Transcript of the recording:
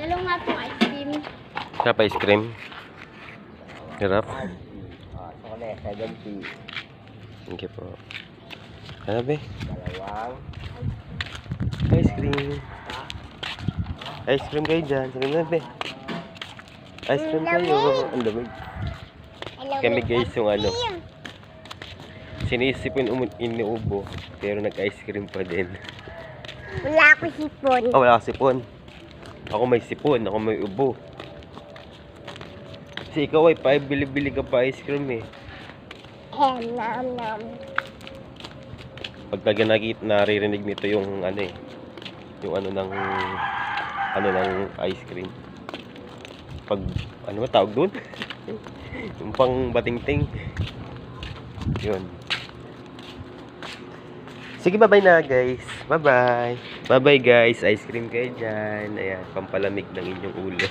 Dalaw nga pong ice cream. Sarap ice cream. Sarap. So, 70. Thank you po. Ano ba? Dalawang. Ice cream. Ice cream kayo dyan. Sige na ba? Ice cream kayo. Ang lamig. Kami guys yung ano. Sinisipon inuubo. Pero nag-ice cream pa din. Wala ako sipon. Oh, wala ka sipon. Ako may sipon. Ako may ubo. Kasi ikaw ay bili-bili ka pa ice cream eh. Nam. Pagka naririnig nito yung ano eh. Yung ano ng ice cream. Pag ano ba tawag doon? Yung pang batingting. Yun. Sige, bye-bye na guys. Bye-bye. Bye-bye guys. Ice cream kayo dyan. Ayan, pampalamig ng inyong ulo.